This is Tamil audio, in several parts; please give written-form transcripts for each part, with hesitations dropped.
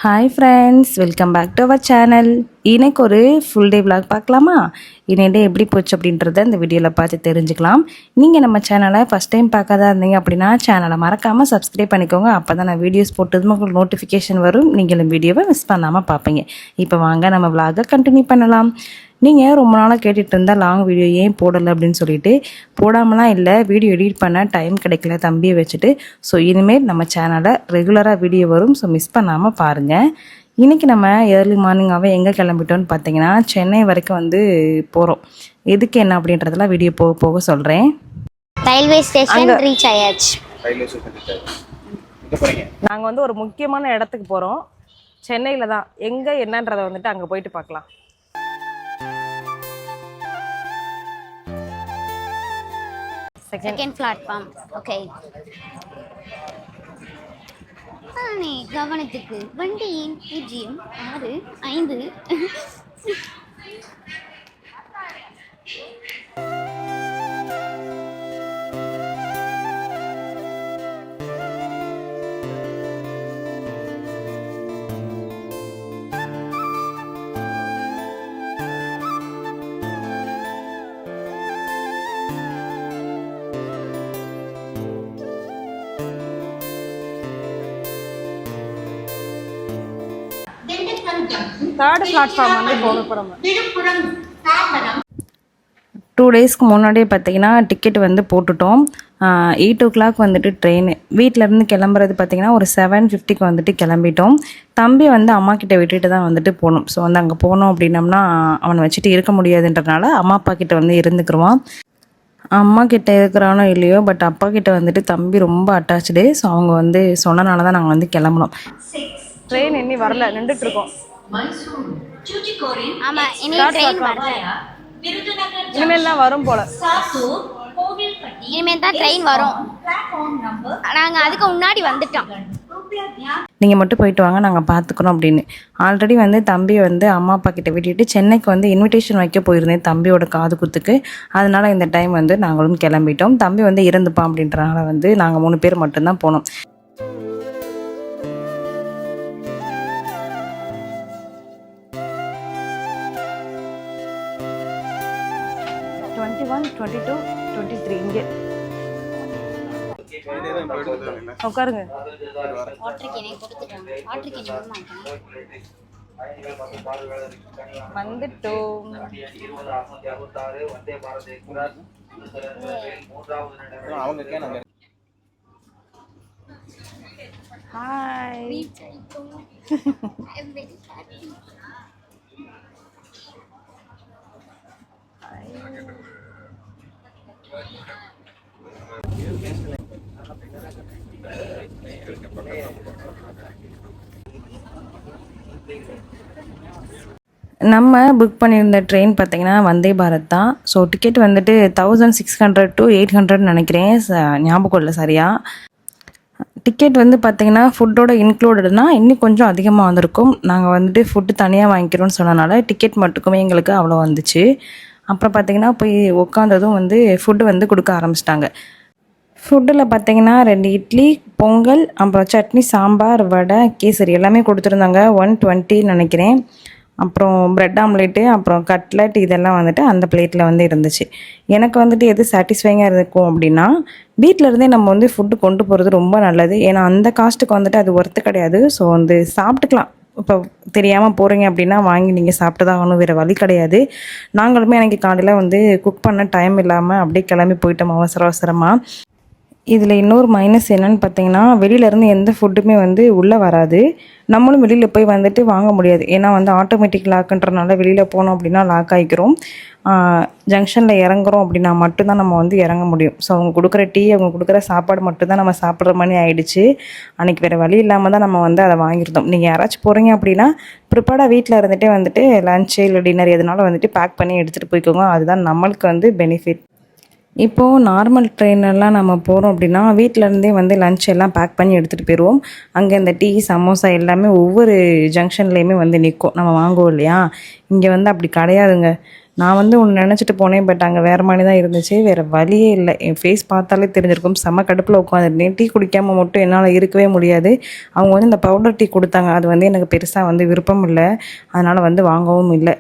Hi friends, welcome back to our channel. இன்னைக்கு ஒரு ஃபுல் டே விளாக் பார்க்கலாமா? இன்னைக்கு டே எப்படி போச்சு அப்படின்றத இந்த வீடியோவில் பார்த்து தெரிஞ்சுக்கலாம். நீங்கள் நம்ம சேனலை ஃபஸ்ட் டைம் பார்க்காதா இருந்தீங்க அப்படின்னா சேனலை மறக்காமல் சப்ஸ்கிரைப் பண்ணிக்கோங்க. அப்போ தான் நான் வீடியோஸ் போட்டதும் உங்களுக்கு நோட்டிஃபிகேஷன் வரும். நீங்களும் வீடியோவை மிஸ் பண்ணாமல் பார்ப்பீங்க. இப்போ வாங்க நம்ம விளாகை கண்டினியூ பண்ணலாம். நீங்கள் ரொம்ப நாளாக கேட்டுட்டு இருந்தால் லாங் வீடியோ ஏன் போடலை அப்படின்னு சொல்லிட்டு போடாமலாம் இல்லை, வீடியோ எடிட் பண்ண டைம் கிடைக்கல தம்பியை வச்சுட்டு. ஸோ இனிமேல் நம்ம சேனலில் ரெகுலராக வீடியோ வரும். ஸோ மிஸ் பண்ணாமல் பாருங்கள். இன்றைக்கி நம்ம ஏர்லி மார்னிங்காகவே எங்கே கிளம்பிட்டோன்னு பார்த்தீங்கன்னா சென்னை வரைக்கும் வந்து போகிறோம். எதுக்கு என்ன அப்படின்றதெல்லாம் வீடியோ போக போக சொல்கிறேன். ரயில்வே ஸ்டேஷன் ரீச் ஆயாச்சு. நாங்கள் வந்து ஒரு முக்கியமான இடத்துக்கு போகிறோம். சென்னையில் தான். எங்கே என்னன்றதை வந்துட்டு அங்கே போயிட்டு பார்க்கலாம். Second platform. ஓகே. கவனத்துக்கு வண்டியின் 065. தேர்ட் பிளாட்ஃபார்ம் வந்து போகணும். 2 டேஸ்க்கு முன்னாடியே பார்த்தீங்கன்னா டிக்கெட் வந்து போட்டுட்டோம். 8 o'clock வந்துட்டு ட்ரெயின். வீட்டிலேருந்து கிளம்புறது பார்த்தீங்கன்னா ஒரு 7:50க்கு வந்துட்டு கிளம்பிட்டோம். தம்பி வந்து அம்மா கிட்ட விட்டுட்டு தான் வந்துட்டு போகணும். ஸோ வந்து அங்கே போனோம் அப்படின்னம்னா அவனை வச்சுட்டு இருக்க முடியாதுன்றனால அம்மா அப்பா கிட்ட வந்து இருந்துக்குருவான். அம்மா கிட்ட இருக்கிறானோ இல்லையோ, பட் அப்பா கிட்ட வந்துட்டு தம்பி ரொம்ப அட்டாச்சு. ஸோ அவங்க வந்து சொன்னனால தான் நாங்கள் வந்து கிளம்புனோம். ட்ரெயின் இன்னி வரல, நின்றுட்டு இருக்கோம். இனிமேல் தான் வரும் போல. இனிமேல் தான் ட்ரெயின் வரும். நாங்கள் அதுக்கு முன்னாடி வந்துட்டோம். நீங்கள் மட்டும் போயிட்டு வாங்க, நாங்கள் பார்த்துக்குறோம் அப்படின்னு. ஆல்ரெடி வந்து தம்பி வந்து அம்மா அப்பா கிட்ட விட்டுட்டு சென்னைக்கு வந்து இன்விடேஷன் வைக்க போயிருந்தேன் தம்பியோட காது குத்துக்கு. அதனால இந்த டைம் வந்து நாங்களும் கிளம்பிட்டோம். தம்பி வந்து இருந்துப்பான் அப்படின்றனால வந்து நாங்கள் 3 பேர் மட்டும்தான் போனோம். 21, 22, 23 இங்கே உட்காருங்க. வந்துட்டோம். ஹாய். நம்ம புக் பண்ணியிருந்த ட்ரெயின் பார்த்தீங்கன்னா வந்தே பாரத் தான். ஸோ டிக்கெட் வந்துட்டு 1600 to 800 நினைக்கிறேன், ஞாபகம் இல்லை சரியா. டிக்கெட் வந்து பார்த்திங்கன்னா ஃபுட்டோட இன்க்ளூடட்னா இன்னும் கொஞ்சம் அதிகமாக வந்திருக்கும். நாங்கள் வந்துட்டு ஃபுட்டு தனியாக வாங்கிக்கிறோன்னு சொன்னனால டிக்கெட் மட்டுக்குமே எங்களுக்கு அவ்வளோ வந்துச்சு. அப்புறம் பார்த்திங்கன்னா போய் உட்காந்ததும் வந்து ஃபுட்டு வந்து கொடுக்க ஆரம்பிச்சிட்டாங்க. ஃபுட்டில் பார்த்திங்கன்னா 2 இட்லி, பொங்கல், அப்புறம் சட்னி, சாம்பார், வடை, கேசரி எல்லாமே கொடுத்துருந்தாங்க. 120 நினைக்கிறேன். அப்புறம் ப்ரெட் ஆம்லேட்டு, அப்புறம் கட்லட், இதெல்லாம் வந்துட்டு அந்த பிளேட்டில் வந்து இருந்துச்சு. எனக்கு வந்துட்டு எது சாட்டிஸ்ஃபைங்காக இருக்கும் அப்படின்னா வீட்டிலருந்தே நம்ம வந்து ஃபுட்டு கொண்டு போகிறது ரொம்ப நல்லது. ஏன்னா அந்த காஸ்ட்டுக்கு வந்துட்டு அது ஒர்த்து கிடையாது. ஸோ வந்து சாப்பிட்டுக்கலாம். இப்போ தெரியாமல் போகிறீங்க அப்படின்னா வாங்கி நீங்கள் சாப்பிட்டு தான் ஆகணும், வேறு வழி கிடையாது. நாங்களுமே எனக்கு காலையில் வந்து குக் பண்ண டைம் இல்லாமல் அப்படியே கிளம்பி போயிட்டோம் அவசரமாக. இதில் இன்னொரு மைனஸ் என்னென்னு பார்த்தீங்கன்னா வெளியிலேருந்து எந்த ஃபுட்டுமே வந்து உள்ளே வராது. நம்மளும் வெளியில் போய் வந்துட்டு வாங்க முடியாது. ஏன்னா வந்து ஆட்டோமேட்டிக் லாக்குன்றனால வெளியில் போனோம் அப்படின்னா லாக் ஆகிக்கிறோம். ஜங்ஷனில் இறங்குறோம் அப்படின்னா மட்டும்தான் நம்ம வந்து இறங்க முடியும். ஸோ அவங்க கொடுக்குற டீ, அவங்க கொடுக்குற சாப்பாடு மட்டும்தான் நம்ம சாப்பிட்ற மாதிரி ஆகிடுச்சு. அன்றைக்கி வேறு வழி இல்லாமல் தான் நம்ம வந்து அதை வாங்கியிருந்தோம். நீங்கள் யாராச்சும் போகிறீங்க அப்படின்னா ப்ரிப்பேர்டாக வீட்டில் இருந்துகிட்டே வந்துட்டு லன்ச்சு இல்லை டின்னர் எதுனாலும் வந்துட்டு பேக் பண்ணி எடுத்துகிட்டு போய்க்கோங்க. அதுதான் நம்மளுக்கு வந்து பெனிஃபிட். இப்போது நார்மல் ட்ரெயினெல்லாம் நம்ம போகிறோம் அப்படின்னா வீட்டிலருந்தே வந்து லன்ச் எல்லாம் பேக் பண்ணி எடுத்துகிட்டு போயிடுவோம். அங்கே இந்த டீ, சமோசா எல்லாமே ஒவ்வொரு ஜங்ஷன்லேயுமே வந்து நிற்கும், நம்ம வாங்குவோம் இல்லையா. இங்கே வந்து அப்படி கிடையாதுங்க. நான் வந்து ஒன்று நினச்சிட்டு போனேன், பட் அங்கே வேறு மாதிரி தான் இருந்துச்சு. வேறு வழியே இல்லை. என் ஃபேஸ் பார்த்தாலே தெரிஞ்சிருக்கும். செம்ம கடுப்பில் உட்காந்துருந்தேன். டீ குடிக்காமல் மட்டும் என்னால் இருக்கவே முடியாது. அவங்க வந்து இந்த பவுடர் டீ கொடுத்தாங்க. அது வந்து எனக்கு பெருசாக வந்து விருப்பம் இல்லை. அதனால் வந்து வாங்கவும் இல்லை.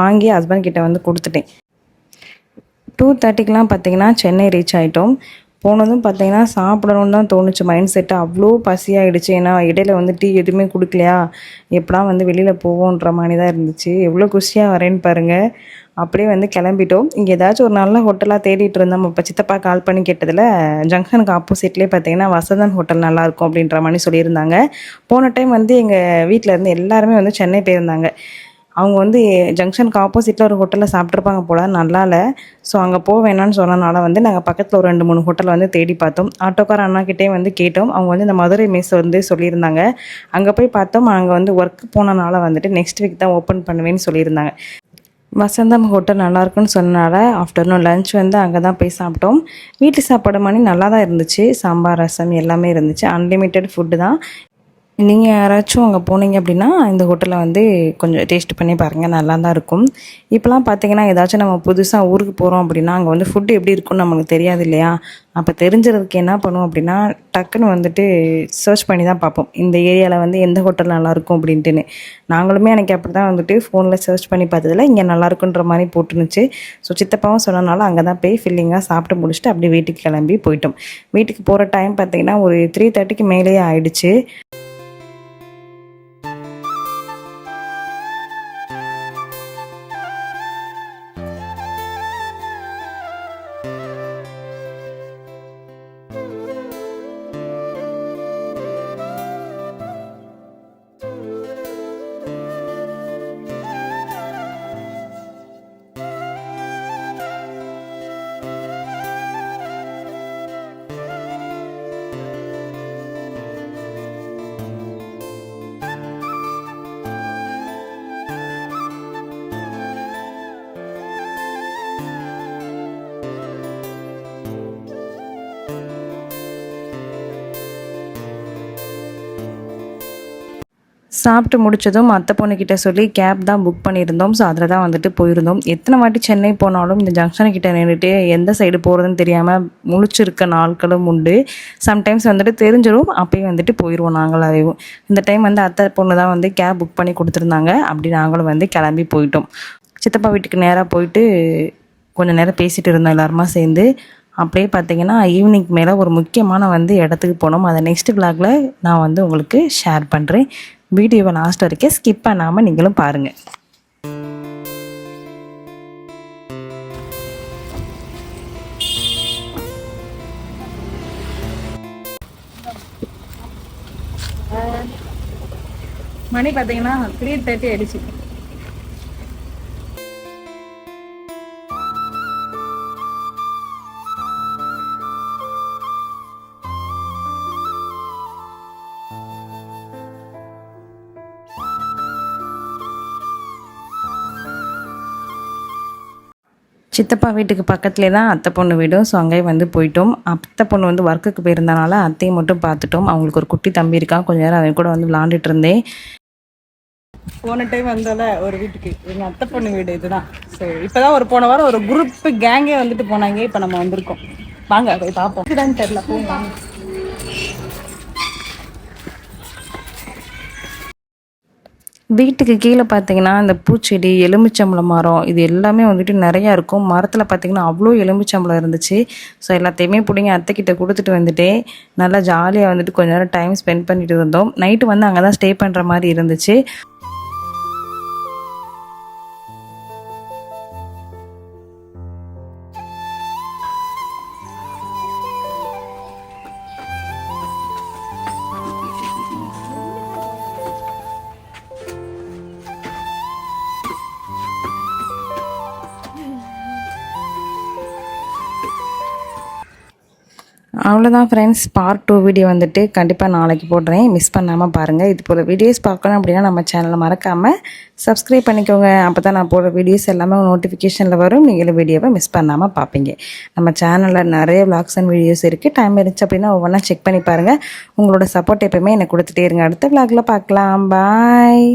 வாங்கி ஹஸ்பண்ட் கிட்ட வந்து கொடுத்துட்டேன். 2:30க்கெலாம் பார்த்தீங்கன்னா சென்னை ரீச் ஆகிட்டோம். போனதும் பார்த்தீங்கன்னா சாப்பிடணுன்னு தான் தோணுச்சு. மைண்ட் செட்டு அவ்வளோ பசியாகிடுச்சு. ஏன்னா இடையில வந்து டீ எதுவுமே குடிக்கலையா, எப்படா வந்து வெளியில் போவோன்ற மாதிரி தான் இருந்துச்சு. எவ்வளோ குஷியாக வரேன்னு பாருங்கள். அப்படியே வந்து கிளம்பிட்டோம். இங்கே ஏதாச்சும் ஒரு நல்ல ஹோட்டலாக தேடிட்டு இருந்தோம். இப்போ சித்தப்பா கால் பண்ணி கேட்டதில் ஜங்ஷனுக்கு ஆப்போசிட்லேயே பார்த்தீங்கன்னா வசந்தன் ஹோட்டல் நல்லாயிருக்கும் அப்படின்ற மாதிரி சொல்லியிருந்தாங்க. போன டைம் வந்து எங்கள் வீட்டில் இருந்து எல்லாருமே வந்து சென்னை போயிருந்தாங்க. அவங்க வந்து ஜங்ஷனுக்கு ஆப்போசிட்டில் ஒரு ஹோட்டலில் சாப்பிட்ருப்பாங்க போல், நல்லா இல்லை. ஸோ அங்கே போக வேணான்னு சொன்னனால வந்து நாங்கள் பக்கத்தில் ஒரு 2-3 ஹோட்டல் வந்து தேடி பார்த்தோம். ஆட்டோக்கார அண்ணாக்கிட்டே வந்து கேட்டோம். அவங்க வந்து இந்த மதுரை மெஸ் வந்து சொல்லியிருந்தாங்க. அங்கே போய் பார்த்தோம். அங்கே வந்து ஒர்க் போனனால வந்துட்டு நெக்ஸ்ட் வீக் தான் ஓப்பன் பண்ணுவேன்னு சொல்லியிருந்தாங்க. வசந்தம் ஹோட்டல் நல்லாயிருக்குன்னு சொன்னனால ஆஃப்டர்நூன் லன்ச் வந்து அங்கே தான் போய் சாப்பிட்டோம். வீட்டு சாப்பாடு மாதிரி நல்லா தான் இருந்துச்சு. சாம்பார், ரசம் எல்லாமே இருந்துச்சு. அன்லிமிட்டெட் ஃபுட்டு தான். நீங்கள் யாராச்சும் அங்கே போனீங்க அப்படின்னா இந்த ஹோட்டலில் வந்து கொஞ்சம் டேஸ்ட் பண்ணி பாருங்கள், நல்லா தான் இருக்கும். இப்போலாம் பார்த்தீங்கன்னா ஏதாச்சும் நம்ம புதுசாக ஊருக்கு போகிறோம் அப்படின்னா அங்கே வந்து ஃபுட்டு எப்படி இருக்குன்னு நம்மளுக்கு தெரியாது இல்லையா? அப்போ தெரிஞ்சுறதுக்கு என்ன பண்ணுவோம் அப்படின்னா டக்குன்னு வந்துட்டு சர்ச் பண்ணி தான் பார்ப்போம், இந்த ஏரியாவில் வந்து எந்த ஹோட்டல் நல்லாயிருக்கும் அப்படின்ட்டுன்னு. நாங்களுமே எனக்கு அப்படி தான் வந்துட்டு ஃபோனில் சர்ச் பண்ணி பார்த்ததில் இங்கே நல்லாயிருக்குன்ற மாதிரி போட்டுருந்துச்சு. ஸோ சித்தப்பாவும் சொன்னனால அங்கே தான் போய் ஃபில்லிங்காக சாப்பிட்டு முடிச்சுட்டு அப்படியே வீட்டுக்கு கிளம்பி போயிட்டோம். வீட்டுக்கு போகிற டைம் பார்த்தீங்கன்னா ஒரு 3:30க்கு மேலேயே ஆயிடுச்சு. சாப்பிட்டு முடித்ததும் அத்தை பொண்ணுக்கிட்ட சொல்லி கேப் தான் புக் பண்ணியிருந்தோம். ஸோ அதில் தான் வந்துட்டு போயிருந்தோம். எத்தனை வாட்டி சென்னை போனாலும் இந்த ஜங்ஷனுக்கிட்ட நின்றுட்டு எந்த சைடு போகிறதுன்னு தெரியாமல் முழிச்சிருக்க நாட்களும் உண்டு. சம்டைம்ஸ் வந்துட்டு தெரிஞ்சிடும், அப்பயும் வந்துட்டு போயிடுவோம் நாங்களாகவும். இந்த டைம் வந்து அத்தை பொண்ணு தான் வந்து கேப் புக் பண்ணி கொடுத்துருந்தாங்க. அப்படி நாங்களும் வந்து கிளம்பி போயிட்டோம். சித்தப்பா வீட்டுக்கு நேராக போயிட்டு கொஞ்சம் நேரம் பேசிகிட்டு இருந்தோம் எல்லாருமா சேர்ந்து. அப்படியே பார்த்தீங்கன்னா ஈவினிங் மேலே ஒரு முக்கியமான வந்து இடத்துக்கு போனோம். அதை நெக்ஸ்ட் விலாகில் நான் வந்து உங்களுக்கு ஷேர் பண்ணுறேன். வீடியோவை லாஸ்ட் வரைக்கும் ஸ்கிப் பண்ணாமல் நீங்களும் பாருங்கள். மணி பார்த்தீங்கன்னா 3:30 ஆயிடுச்சு. சித்தப்பா வீட்டுக்கு பக்கத்துலேயே தான் அத்தை பொண்ணு வீடும். ஸோ அங்கேயே வந்து போயிட்டோம். அத்தை பொண்ணு வந்து ஒர்க்குக்கு போயிருந்தனால அத்தையை மட்டும் பார்த்துட்டோம். அவங்களுக்கு ஒரு குட்டி தம்பி இருக்கான். கொஞ்சம் நேரம் அவன் கூட வந்து விளாண்டுட்டு இருந்தேன். போன டைம் வந்தால ஒரு வீட்டுக்கு எங்கள் அத்தை பொண்ணு வீடு இதுதான். ஸோ இப்போ தான் ஒரு போன வாரம் ஒரு குரூப் கேங்கே வந்துட்டு போனாங்க. இப்போ நம்ம வந்திருக்கோம். வாங்க போய் பார்ப்போம். இதுதான் தெரியல, போங்க. வீட்டுக்கு கீழே பார்த்தீங்கன்னா இந்த பூச்செடி, எலுமிச்சம்பழம் மரம், இது எல்லாமே வந்துட்டு நிறையா இருக்கும். மரத்தில் பார்த்தீங்கன்னா அவ்வளோ எலுமிச்சம்பழம் இருந்துச்சு. ஸோ எல்லாத்தையுமே பிடிங்க அத்தைக்கிட்ட கொடுத்துட்டு வந்துட்டு நல்லா ஜாலியாக வந்துட்டு கொஞ்ச நேரம் டைம் ஸ்பெண்ட் பண்ணிட்டு இருந்தோம். நைட்டு வந்து அங்கே தான் ஸ்டே பண்ணுற மாதிரி இருந்துச்சு. அவ்வளோதான் ஃப்ரெண்ட்ஸ், பார்ட் 2 வீடியோ வந்துட்டு கண்டிப்பாக நாளைக்கு போடுறேன். மிஸ் பண்ணாமல் பாருங்கள். இது போல் வீடியோஸ் பார்க்கணும் அப்படின்னா நம்ம சேனலை மறக்காமல் சப்ஸ்கிரைப் பண்ணிக்கோங்க. அப்போ தான் நான் போடுற வீடியோஸ் எல்லாமே நோட்டிஃபிகேஷனில் வரும். நீங்களும் வீடியோவை மிஸ் பண்ணாமல் பார்ப்பீங்க. நம்ம சேனலில் நிறைய vlogs அண்ட் வீடியோஸ் இருக்குது. டைம் இருந்துச்சு அப்படின்னா ஒவ்வொன்றா செக் பண்ணி பாருங்கள். உங்களோட சப்போர்ட் எப்போயுமே எனக்கு கொடுத்துட்டே இருங்க. அடுத்த vlogல பார்க்கலாம். பாய்.